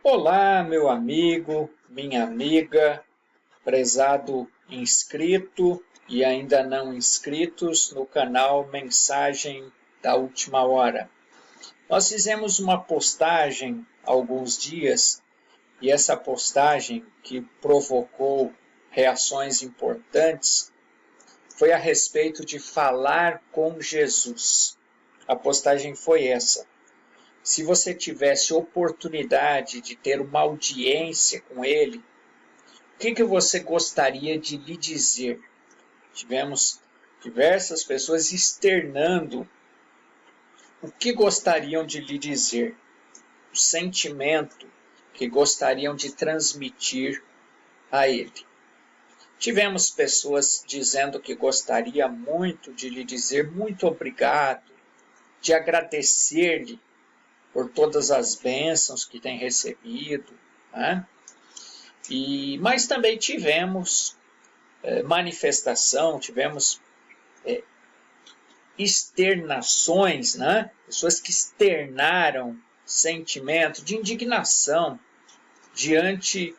Olá, meu amigo, minha amiga, prezado inscrito e ainda não inscritos no canal Mensagem da Última Hora. Nós fizemos uma postagem há alguns dias e essa postagem que provocou reações importantes foi a respeito de falar com Jesus. A postagem foi essa. Se você tivesse oportunidade de ter uma audiência com ele, o que você gostaria de lhe dizer? Tivemos diversas pessoas externando o que gostariam de lhe dizer, o sentimento que gostariam de transmitir a ele. Tivemos pessoas dizendo que gostaria muito de lhe dizer muito obrigado, de agradecer-lhe por todas as bênçãos que tem recebido, né? Mas também tivemos manifestação, tivemos externações, né? Pessoas que externaram sentimento de indignação diante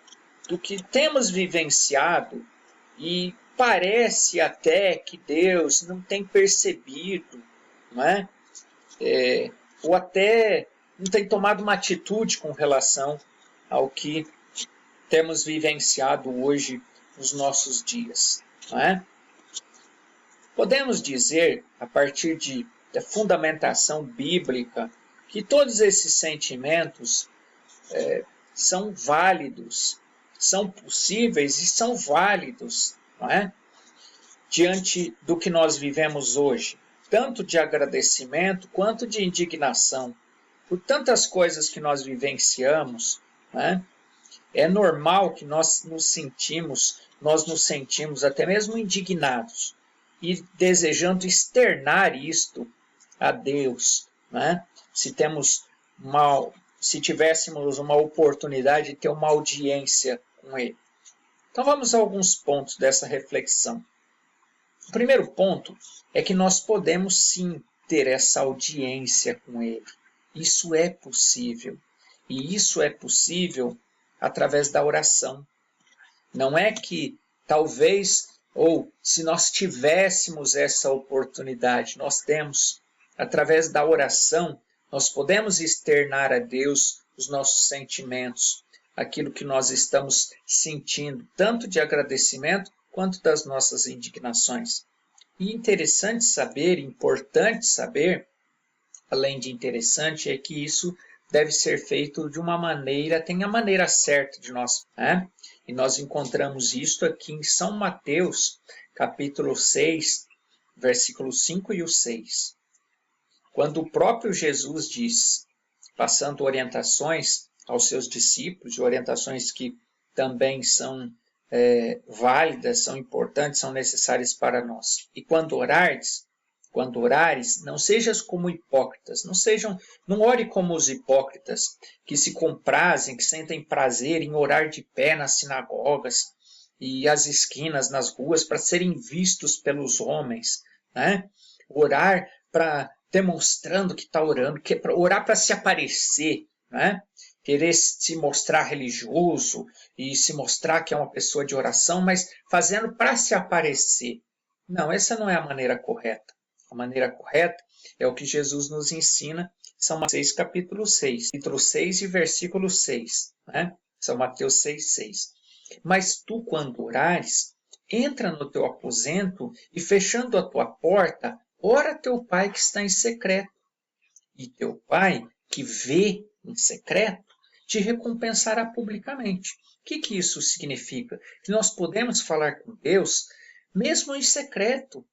do que temos vivenciado e parece até que Deus não tem percebido, né? Ou até não tem tomado uma atitude com relação ao que temos vivenciado hoje nos nossos dias. Não é? Podemos dizer, a partir da fundamentação bíblica, que todos esses sentimentos são válidos, são possíveis e são válidos, não é? Diante do que nós vivemos hoje, tanto de agradecimento quanto de indignação, por tantas coisas que nós vivenciamos, né? É normal que nós nos sentimos até mesmo indignados e desejando externar isto a Deus, né? Se tivéssemos uma oportunidade de ter uma audiência com Ele. Então vamos a alguns pontos dessa reflexão. O primeiro ponto é que nós podemos sim ter essa audiência com Ele. Isso é possível. E isso é possível através da oração. Não é que talvez, ou se nós tivéssemos essa oportunidade, nós temos, através da oração, nós podemos externar a Deus os nossos sentimentos, aquilo que nós estamos sentindo, tanto de agradecimento quanto das nossas indignações. E interessante saber, importante saber, além de interessante, é que isso deve ser feito de uma maneira, tem a maneira certa de nós, né? E nós encontramos isto aqui em São Mateus, capítulo 6, versículos 5 e o 6. Quando o próprio Jesus diz, passando orientações aos seus discípulos, orientações que também são válidas, são importantes, são necessárias para nós. E quando orares, não sejas como hipócritas, não ore como os hipócritas, que se comprazem, que sentem prazer em orar de pé nas sinagogas e às esquinas, nas ruas, para serem vistos pelos homens, né? Orar demonstrando que está orando, orar para se aparecer, né? Querer se mostrar religioso e se mostrar que é uma pessoa de oração, mas fazendo para se aparecer. Não, essa não é a maneira correta. A maneira correta é o que Jesus nos ensina em São Mateus capítulo 6, capítulo 6 e versículo 6. Né? São Mateus 6, 6. Mas tu, quando orares, entra no teu aposento e, fechando a tua porta, ora a teu pai que está em secreto. E teu pai, que vê em secreto, te recompensará publicamente. O que isso significa? Que nós podemos falar com Deus mesmo em secreto,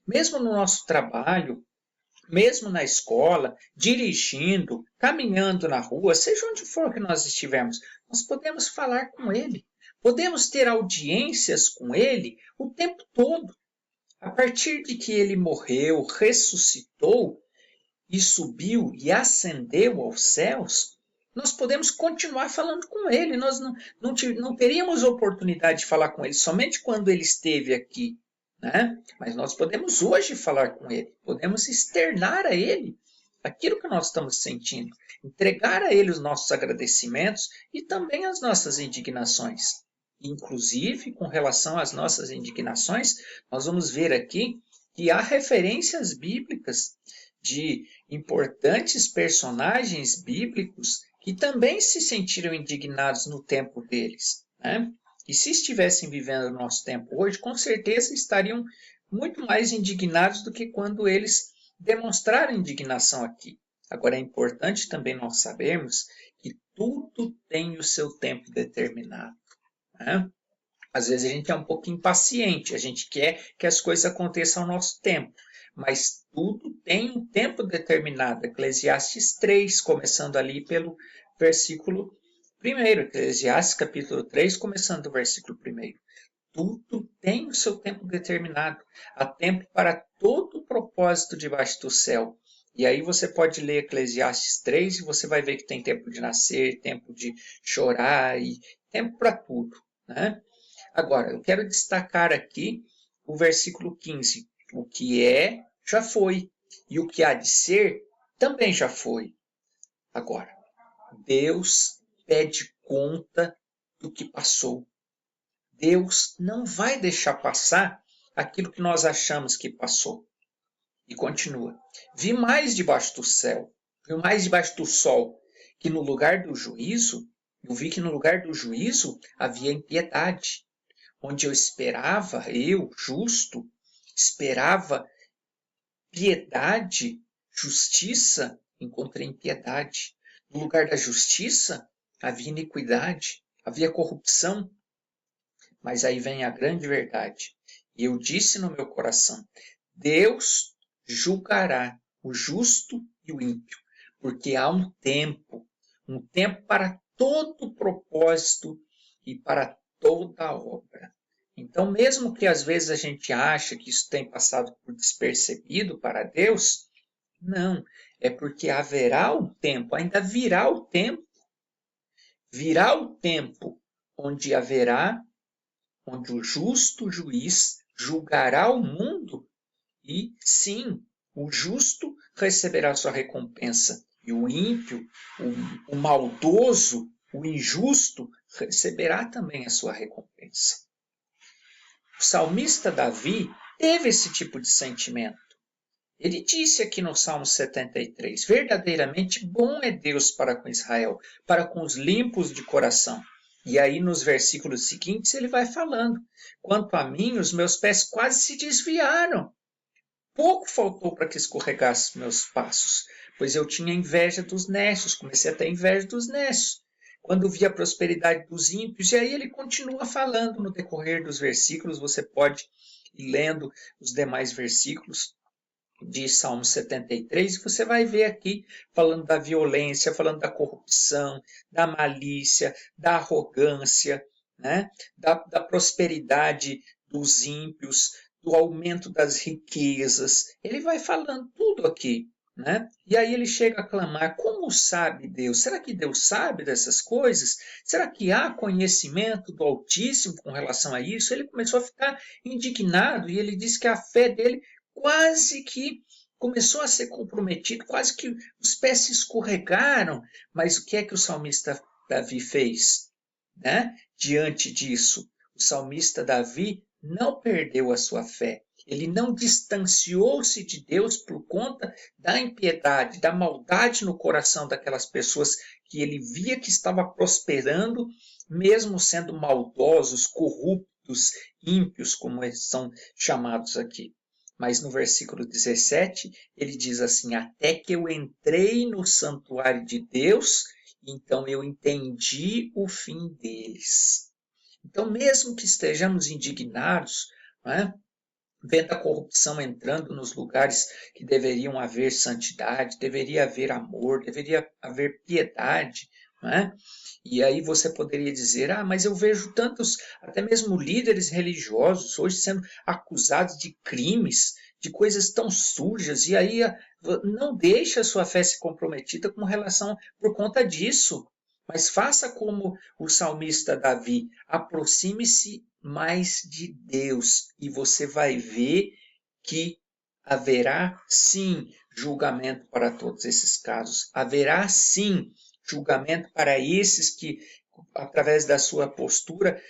mesmo no nosso trabalho, mesmo na escola, dirigindo, caminhando na rua, seja onde for que nós estivermos, nós podemos falar com Ele. Podemos ter audiências com Ele o tempo todo. A partir de que Ele morreu, ressuscitou e subiu e ascendeu aos céus, nós podemos continuar falando com Ele. Nós não teríamos oportunidade de falar com Ele somente quando Ele esteve aqui, né? Mas nós podemos hoje falar com Ele, podemos externar a Ele aquilo que nós estamos sentindo, entregar a Ele os nossos agradecimentos e também as nossas indignações. Inclusive, com relação às nossas indignações, nós vamos ver aqui que há referências bíblicas de importantes personagens bíblicos que também se sentiram indignados no tempo deles, né? E se estivessem vivendo o nosso tempo hoje, com certeza estariam muito mais indignados do que quando eles demonstraram indignação aqui. Agora, é importante também nós sabermos que tudo tem o seu tempo determinado, né? Às vezes a gente é um pouco impaciente, a gente quer que as coisas aconteçam ao nosso tempo, mas tudo tem um tempo determinado. Eclesiastes 3, começando ali pelo versículo 1. Eclesiastes capítulo 3, começando do versículo 1. Tudo tem o seu tempo determinado. Há tempo para todo o propósito debaixo do céu. E aí você pode ler Eclesiastes 3 e você vai ver que tem tempo de nascer, tempo de chorar e tempo para tudo, né? Agora, eu quero destacar aqui o versículo 15. O que é, já foi. E o que há de ser, também já foi. Agora, Deus pede conta do que passou. Deus não vai deixar passar aquilo que nós achamos que passou. E continua. Vi mais debaixo do céu, vi mais debaixo do sol, que no lugar do juízo, eu vi que no lugar do juízo havia impiedade. Onde eu esperava, eu, justo, esperava piedade, justiça, encontrei impiedade. No lugar da justiça, havia iniquidade, havia corrupção. Mas aí vem a grande verdade. E eu disse no meu coração, Deus julgará o justo e o ímpio, porque há um tempo para todo propósito e para toda obra. Então, mesmo que às vezes a gente ache que isso tem passado por despercebido para Deus, não, é porque haverá um tempo, ainda virá o tempo onde onde o justo juiz julgará o mundo e, sim, o justo receberá sua recompensa e o ímpio, o maldoso, o injusto receberá também a sua recompensa. O salmista Davi teve esse tipo de sentimento. Ele disse aqui no Salmo 73, verdadeiramente bom é Deus para com Israel, para com os limpos de coração. E aí nos versículos seguintes ele vai falando, quanto a mim, os meus pés quase se desviaram. Pouco faltou para que escorregasse meus passos, pois eu tinha inveja dos nécios, comecei a ter inveja dos nécios. Quando vi a prosperidade dos ímpios, e aí ele continua falando no decorrer dos versículos, você pode ir lendo os demais versículos de Salmo 73, e você vai ver aqui falando da violência, falando da corrupção, da malícia, da arrogância, né? da prosperidade dos ímpios, do aumento das riquezas. Ele vai falando tudo aqui. Né? E aí ele chega a clamar, como sabe Deus? Será que Deus sabe dessas coisas? Será que há conhecimento do Altíssimo com relação a isso? Ele começou a ficar indignado e ele disse que a fé dele quase que começou a ser comprometido, quase que os pés se escorregaram. Mas o que é que o salmista Davi fez? Né? Diante disso, o salmista Davi não perdeu a sua fé. Ele não distanciou-se de Deus por conta da impiedade, da maldade no coração daquelas pessoas que ele via que estava prosperando, mesmo sendo maldosos, corruptos, ímpios, como eles são chamados aqui. Mas no versículo 17, ele diz assim, até que eu entrei no santuário de Deus, então eu entendi o fim deles. Então, mesmo que estejamos indignados, né, vendo a corrupção entrando nos lugares que deveriam haver santidade, deveria haver amor, deveria haver piedade, né? E aí você poderia dizer, mas eu vejo tantos, até mesmo líderes religiosos, hoje sendo acusados de crimes, de coisas tão sujas, e aí não deixe a sua fé ser comprometida com relação por conta disso. Mas faça como o salmista Davi, aproxime-se mais de Deus e você vai ver que haverá, sim, julgamento para todos esses casos. Haverá sim julgamento para esses que, através da sua postura,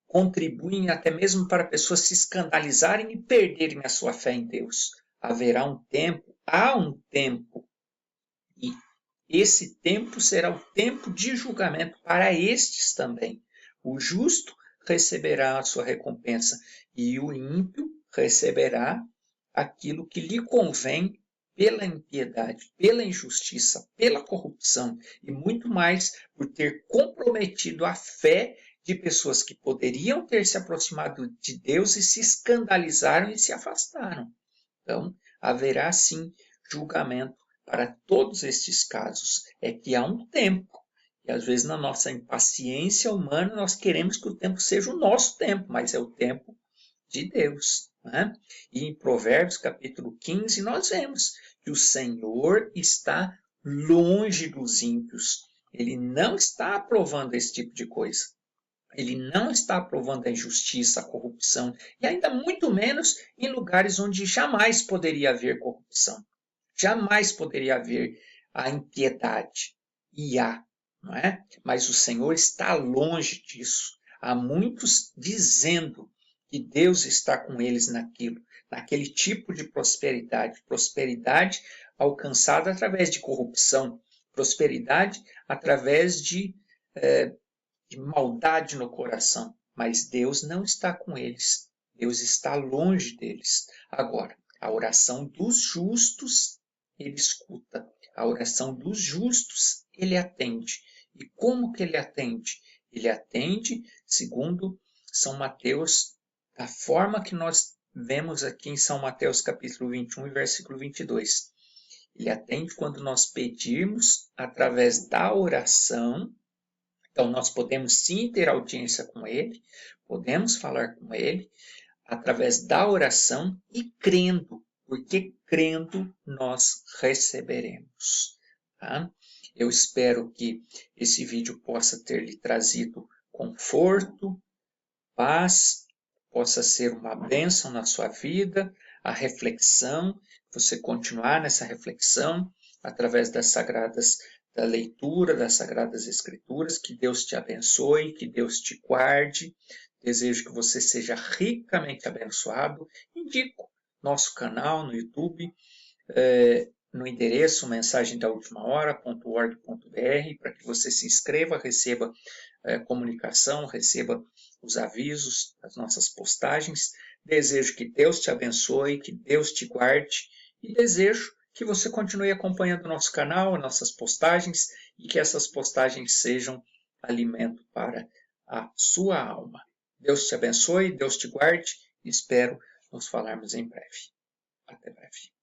contribuem até mesmo para pessoas se escandalizarem e perderem a sua fé em Deus. Haverá um tempo, há um tempo, e esse tempo será o tempo de julgamento para estes também. O justo receberá a sua recompensa e o ímpio receberá aquilo que lhe convém pela impiedade, pela injustiça, pela corrupção e muito mais por ter comprometido a fé de pessoas que poderiam ter se aproximado de Deus e se escandalizaram e se afastaram. Então, haverá sim julgamento para todos estes casos. É que há um tempo, e às vezes na nossa impaciência humana nós queremos que o tempo seja o nosso tempo, mas é o tempo de Deus. Né? E em Provérbios capítulo 15 nós vemos que o Senhor está longe dos ímpios. Ele não está aprovando esse tipo de coisa. Ele não está aprovando a injustiça, a corrupção, e ainda muito menos em lugares onde jamais poderia haver corrupção. Jamais poderia haver a impiedade. E há, não é? Mas o Senhor está longe disso. Há muitos dizendo que Deus está com eles naquele tipo de prosperidade. Prosperidade alcançada através de corrupção. Prosperidade através de maldade no coração. Mas Deus não está com eles. Deus está longe deles. Agora, a oração dos justos, ele escuta. A oração dos justos, ele atende. E como que ele atende? Ele atende segundo São Mateus, da forma que nós vemos aqui em São Mateus capítulo 21 e versículo 22. Ele atende quando nós pedirmos através da oração. Então, nós podemos sim ter audiência com ele, podemos falar com ele através da oração e crendo, porque crendo nós receberemos. Tá? Eu espero que esse vídeo possa ter lhe trazido conforto, paz, possa ser uma bênção na sua vida, a reflexão, você continuar nessa reflexão através da leitura das Sagradas Escrituras. Que Deus te abençoe, que Deus te guarde. Desejo que você seja ricamente abençoado. Indico nosso canal no YouTube, no endereço mensagemdaultimahora.org.br, para que você se inscreva, receba comunicação, receba os avisos das nossas postagens. Desejo que Deus te abençoe, que Deus te guarde e desejo que você continue acompanhando o nosso canal, nossas postagens e que essas postagens sejam alimento para a sua alma. Deus te abençoe, Deus te guarde e espero nos falarmos em breve. Até breve.